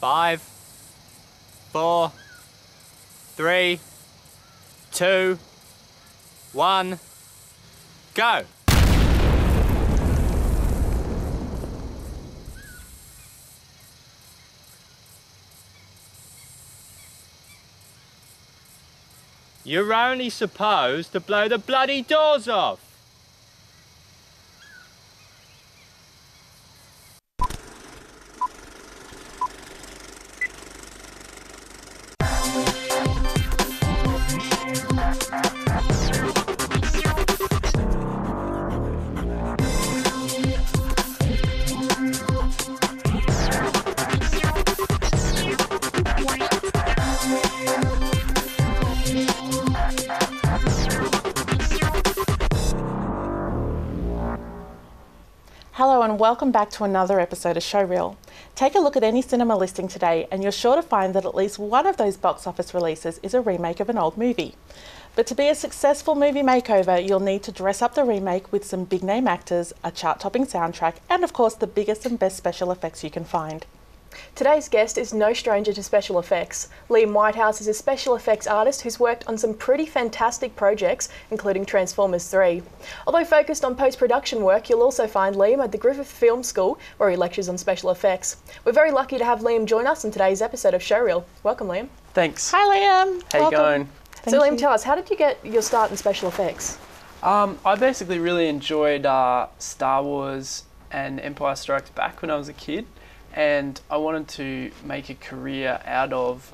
5, 4, 3, 2, 1, go! You're only supposed to blow the bloody doors off! Hello and welcome back to another episode of Showreel. Take a look at any cinema listing today and you're sure to find that at least one of those box office releases is a remake of an old movie. But to be a successful movie makeover, you'll need to dress up the remake with some big name actors, a chart-topping soundtrack, and of course the biggest and best special effects you can find. Today's guest is no stranger to special effects. Liam Whitehouse is a special effects artist who's worked on some pretty fantastic projects, including Transformers 3. Although focused on post-production work, you'll also find Liam at the Griffith Film School, where he lectures on special effects. We're very lucky to have Liam join us in today's episode of Showreel. Welcome, Liam. Thanks. Hi, Liam. How you going? So, Liam, tell us, how did you get your start in special effects? I basically really enjoyed Star Wars and Empire Strikes Back when I was a kid. And I wanted to make a career out of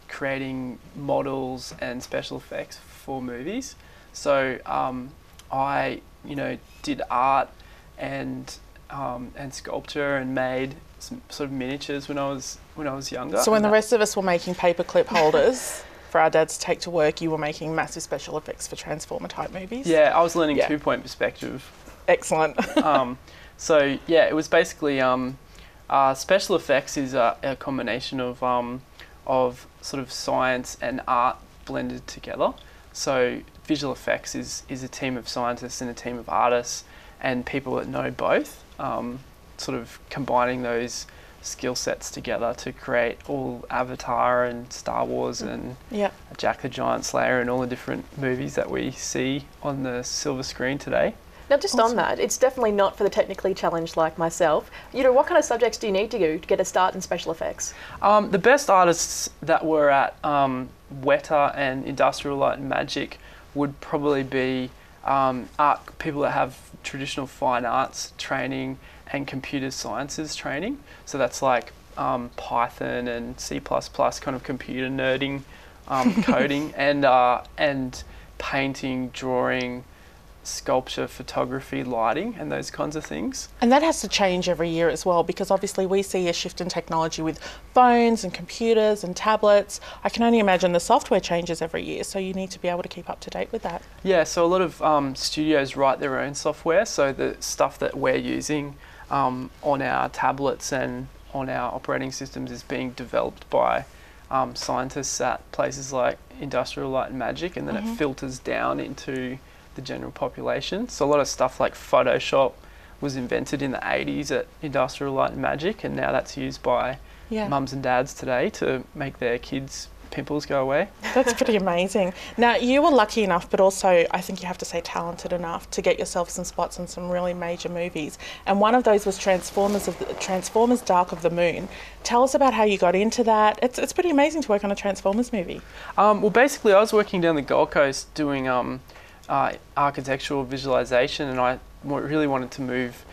creating models and special effects for movies. So I, did art and sculpture and made some sort of miniatures when I was younger. So when the rest of us were making paperclip holders for our dads to take to work, you were making massive special effects for Transformer type movies? Yeah, I was learning 2-point perspective. Excellent. So yeah, it was basically. Special effects is a combination of sort of science and art blended together. So visual effects is a team of scientists and a team of artists and people that know both, sort of combining those skill sets together to create all Avatar and Star Wars and Jack the Giant Slayer and all the different movies that we see on the silver screen today. Now, just on that, it's definitely not for the technically challenged like myself. What kind of subjects do you need to do to get a start in special effects? The best artists that were at Weta and Industrial Light and Magic would probably be people that have traditional fine arts training and computer sciences training. So that's like Python and C++ kind of computer nerding, coding, and painting, drawing, sculpture, photography, lighting, and those kinds of things. And that has to change every year as well, because obviously we see a shift in technology with phones and computers and tablets. I can only imagine the software changes every year, so you need to be able to keep up to date with that. Yeah, so a lot of studios write their own software, so the stuff that we're using on our tablets and on our operating systems is being developed by scientists at places like Industrial Light and Magic, and then it filters down into the general population. So a lot of stuff like Photoshop was invented in the 80s at Industrial Light and Magic, and now that's used by mums and dads today to make their kids' pimples go away. That's pretty amazing. Now, you were lucky enough, but also I think you have to say talented enough to get yourself some spots in some really major movies. And one of those was Transformers Dark of the Moon. Tell us about how you got into that. It's pretty amazing to work on a Transformers movie. Well, basically I was working down the Gold Coast doing architectural visualization, and I really wanted to move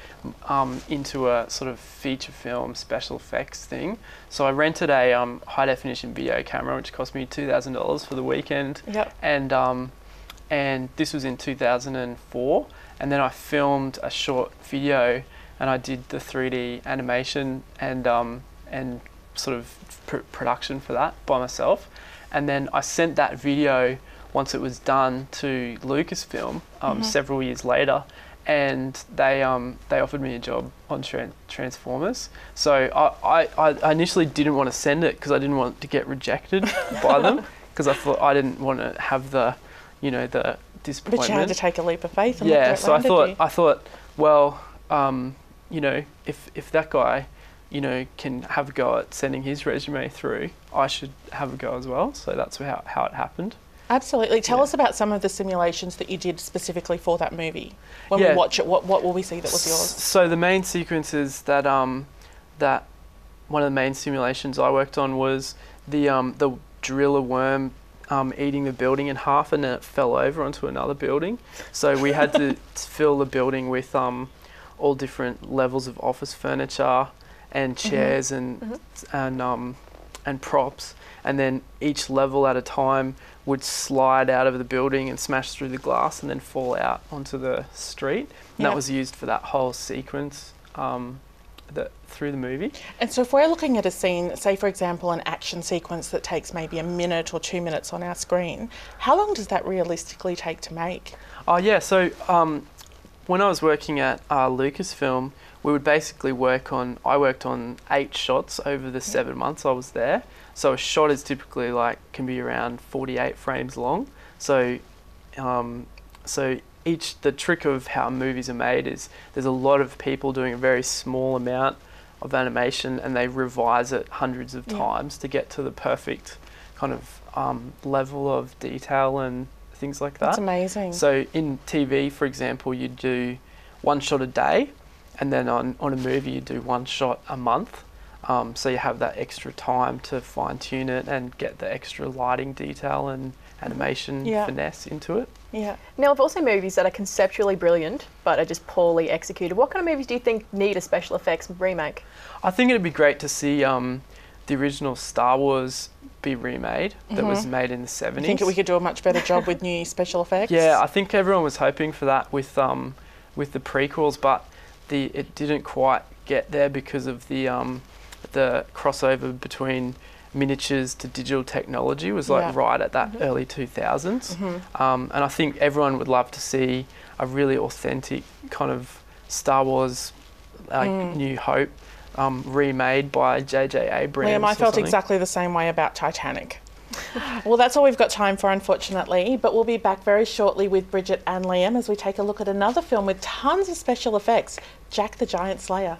into a sort of feature film special effects thing. So I rented a high definition video camera, which cost me $2,000 for the weekend. And this was in 2004. And then I filmed a short video, and I did the 3D animation and sort of production for that by myself. And then I sent that video, once it was done, to Lucasfilm several years later, and they offered me a job on Transformers. So I initially didn't want to send it because I didn't want to get rejected by them, because I thought I didn't want to have the disappointment. But you had to take a leap of faith. And so I thought, well, if that guy can have a go at sending his resume through, I should have a go as well. So that's how it happened. Absolutely. Tell us about some of the simulations that you did specifically for that movie. When we watch it, what will we see that was yours? So the main sequences that one of the main simulations I worked on was the driller worm eating the building in half, and then it fell over onto another building. So we had to fill the building with all different levels of office furniture and chairs and props, and then each level at a time would slide out of the building and smash through the glass and then fall out onto the street. And that was used for that whole sequence through the movie. And so if we're looking at a scene, say for example an action sequence that takes maybe a minute or 2 minutes on our screen, how long does that realistically take to make? So when I was working at Lucasfilm, we would basically I worked on 8 shots over the 7 months I was there. So a shot is typically can be around 48 frames long. So the trick of how movies are made is there's a lot of people doing a very small amount of animation, and they revise it hundreds of times to get to the perfect kind of level of detail and things like that. That's amazing. So in TV, for example, you do 1 shot a day, and then on a movie you do 1 shot a month. So you have that extra time to fine tune it and get the extra lighting detail and animation finesse into it. Yeah. Now, I've also movies that are conceptually brilliant but are just poorly executed. What kind of movies do you think need a special effects remake? I think it'd be great to see the original Star Wars be remade that was made in the 70s. You think we could do a much better job with new special effects? Yeah, I think everyone was hoping for that with the prequels, but it didn't quite get there because of the crossover between miniatures to digital technology was right at that early 2000s. And I think everyone would love to see a really authentic kind of Star Wars New Hope remade by J.J. Abrams. Liam, I felt exactly the same way about Titanic. Well, that's all we've got time for, unfortunately, but we'll be back very shortly with Bridget and Liam as we take a look at another film with tons of special effects, Jack the Giant Slayer.